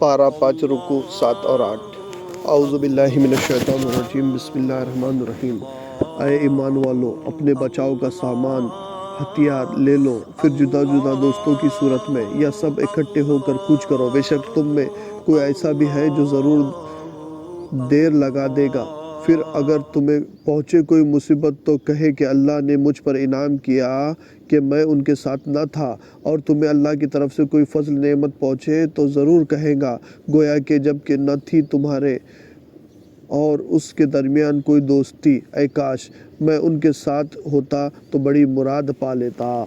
پارہ 5 رکوع 7 اور 8۔ اعوذ باللہ من الشیطان الرجیم، بسم اللہ الرحمن الرحیم۔ اے ایمان والو، اپنے بچاؤ کا سامان ہتھیار لے لو، پھر جدا جدا دوستوں کی صورت میں یا سب اکٹھے ہو کر کوچ کرو۔ بے شک تم میں کوئی ایسا بھی ہے جو ضرور دیر لگا دے گا۔ پھر اگر تمہیں پہنچے کوئی مصیبت تو کہے کہ اللہ نے مجھ پر انعام کیا کہ میں ان کے ساتھ نہ تھا، اور تمہیں اللہ کی طرف سے کوئی فضل نعمت پہنچے تو ضرور کہے گا گویا کہ جب کہ نہ تھی تمہارے اور اس کے درمیان کوئی دوستی، اے کاش میں ان کے ساتھ ہوتا تو بڑی مراد پا لیتا۔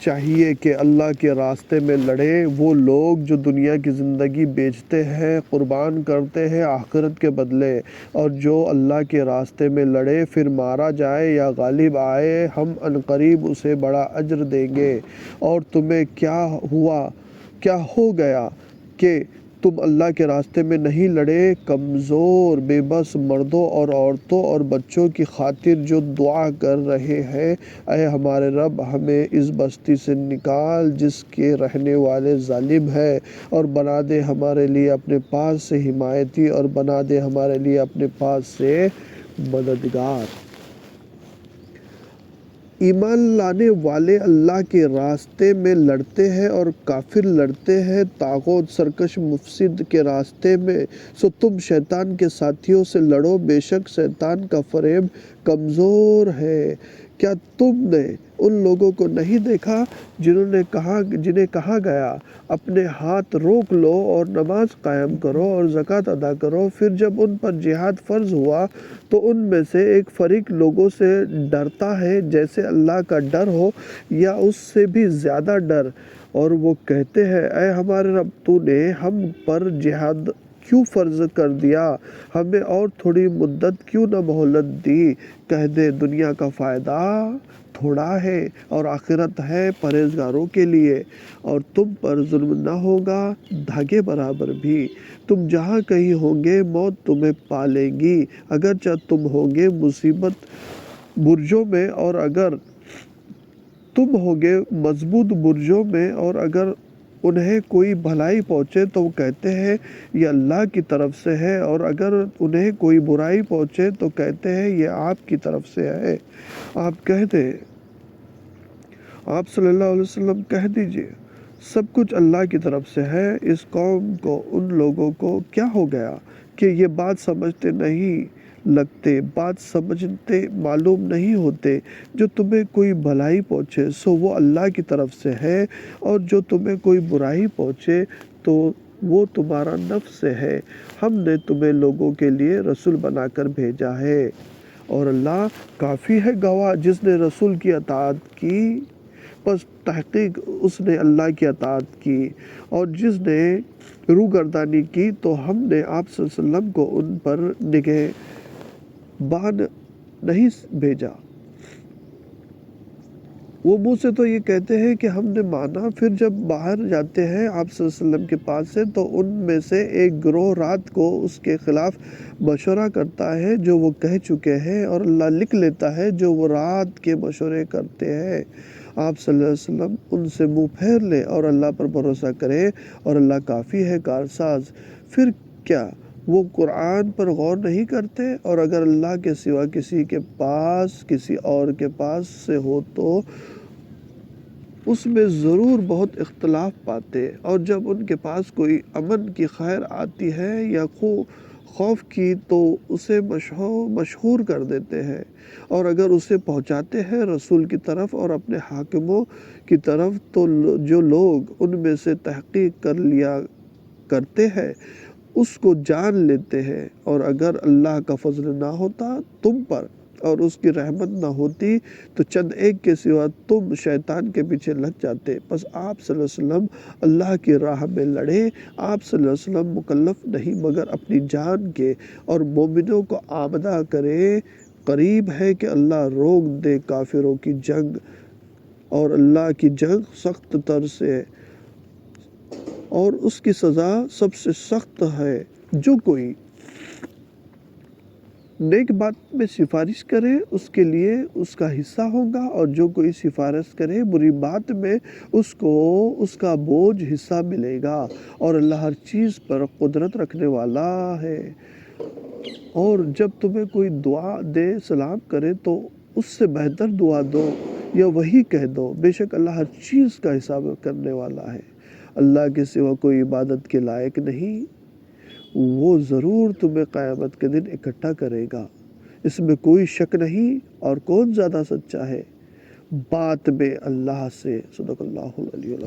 چاہیے کہ اللہ کے راستے میں لڑے وہ لوگ جو دنیا کی زندگی بیچتے ہیں، قربان کرتے ہیں آخرت کے بدلے، اور جو اللہ کے راستے میں لڑے پھر مارا جائے یا غالب آئے، ہم عنقریب اسے بڑا اجر دیں گے۔ اور تمہیں کیا ہو گیا کہ تم اللہ کے راستے میں نہیں لڑے؟ کمزور بے بس مردوں اور عورتوں اور بچوں کی خاطر جو دعا کر رہے ہیں، اے ہمارے رب ہمیں اس بستی سے نکال جس کے رہنے والے ظالم ہیں، اور بنا دے ہمارے لیے اپنے پاس سے حمایتی، اور بنا دے ہمارے لیے اپنے پاس سے مددگار۔ ایمان لانے والے اللہ کے راستے میں لڑتے ہیں اور کافر لڑتے ہیں طاغوت سرکش مفسد کے راستے میں۔ تم شیطان کے ساتھیوں سے لڑو، بے شک شیطان کا فریب کمزور ہے۔ کیا تم نے ان لوگوں کو نہیں دیکھا جنہیں کہا گیا اپنے ہاتھ روک لو اور نماز قائم کرو اور زکوٰۃ ادا کرو، پھر جب ان پر جہاد فرض ہوا تو ان میں سے ایک فریق لوگوں سے ڈرتا ہے جیسے اللہ کا ڈر ہو یا اس سے بھی زیادہ ڈر، اور وہ کہتے ہیں اے ہمارے رب تو نے ہم پر جہاد کیوں فرض کر دیا، ہمیں اور تھوڑی مدت کیوں نہ مہلت دی۔ کہہ دے دنیا کا فائدہ تھوڑا ہے اور آخرت ہے پرہیزگاروں کے لیے، اور تم پر ظلم نہ ہوگا دھاگے برابر بھی۔ تم جہاں کہیں ہوں گے موت تمہیں پا لے گی، اگرچہ تم ہوں گے مصیبت برجوں میں، اور اگر تم ہوگے مضبوط برجوں میں، اور اگر انہیں کوئی بھلائی پہنچے تو وہ کہتے ہیں یہ اللہ کی طرف سے ہے، اور اگر انہیں کوئی برائی پہنچے تو کہتے ہیں یہ آپ کی طرف سے ہے۔ آپ کہہ دیں، آپ صلی اللہ علیہ وسلم کہہ دیجئے سب کچھ اللہ کی طرف سے ہے۔ اس قوم کو، ان لوگوں کو کیا ہو گیا کہ یہ بات سمجھتے نہیں لگتے، بات سمجھتے معلوم نہیں ہوتے؟ جو تمہیں کوئی بھلائی پہنچے سو وہ اللہ کی طرف سے ہے، اور جو تمہیں کوئی برائی پہنچے تو وہ تمہارا نفس سے ہے۔ ہم نے تمہیں لوگوں کے لیے رسول بنا کر بھیجا ہے، اور اللہ کافی ہے گواہ۔ جس نے رسول کی اطاعت کی پس تحقیق اس نے اللہ کی اطاعت کی، اور جس نے روگردانی کی تو ہم نے آپ صلی اللہ علیہ وسلم کو ان پر نگہبان نہیں بھیجا۔ وہ منہ سے تو یہ کہتے ہیں کہ ہم نے مانا، پھر جب باہر جاتے ہیں آپ صلی اللہ علیہ وسلم کے پاس سے تو ان میں سے ایک گروہ رات کو اس کے خلاف مشورہ کرتا ہے جو وہ کہہ چکے ہیں، اور اللہ لکھ لیتا ہے جو وہ رات کے مشورے کرتے ہیں۔ آپ صلی اللہ علیہ وسلم ان سے منہ پھیر لیں اور اللہ پر بھروسہ کریں، اور اللہ کافی ہے کارساز۔ پھر کیا وہ قرآن پر غور نہیں کرتے؟ اور اگر اللہ کے سوا کسی کے پاس کسی اور کے پاس سے ہو تو اس میں ضرور بہت اختلاف پاتے، اور جب ان کے پاس کوئی امن کی خیر آتی ہے یا خوف کی تو اسے مشہور کر دیتے ہیں، اور اگر اسے پہنچاتے ہیں رسول کی طرف اور اپنے حاکموں کی طرف تو جو لوگ ان میں سے تحقیق کر لیا کرتے ہیں اس کو جان لیتے ہیں، اور اگر اللہ کا فضل نہ ہوتا تم پر اور اس کی رحمت نہ ہوتی تو چند ایک کے سوا تم شیطان کے پیچھے لگ جاتے۔ پس آپ صلی اللہ علیہ وسلم اللہ کی راہ میں لڑے۔ آپ صلی اللہ علیہ وسلم مکلف نہیں مگر اپنی جان کے، اور مومنوں کو آمادہ کرے۔ قریب ہے کہ اللہ روک دے کافروں کی جنگ، اور اللہ کی جنگ سخت تر سے، اور اس کی سزا سب سے سخت ہے۔ جو کوئی نیک بات میں سفارش کرے اس کے لیے اس کا حصہ ہوگا، اور جو کوئی سفارش کرے بری بات میں اس کو اس کا بوجھ حصہ ملے گا، اور اللہ ہر چیز پر قدرت رکھنے والا ہے۔ اور جب تمہیں کوئی دعا دے، سلام کرے، تو اس سے بہتر دعا دو یا وہی کہہ دو، بے شک اللہ ہر چیز کا حساب کرنے والا ہے۔ اللہ کے سوا کوئی عبادت کے لائق نہیں، وہ ضرور تمہیں قیامت کے دن اکٹھا کرے گا، اس میں کوئی شک نہیں۔ اور کون زیادہ سچا ہے بات میں اللہ سے؟ صدق اللہ العلی العظیم۔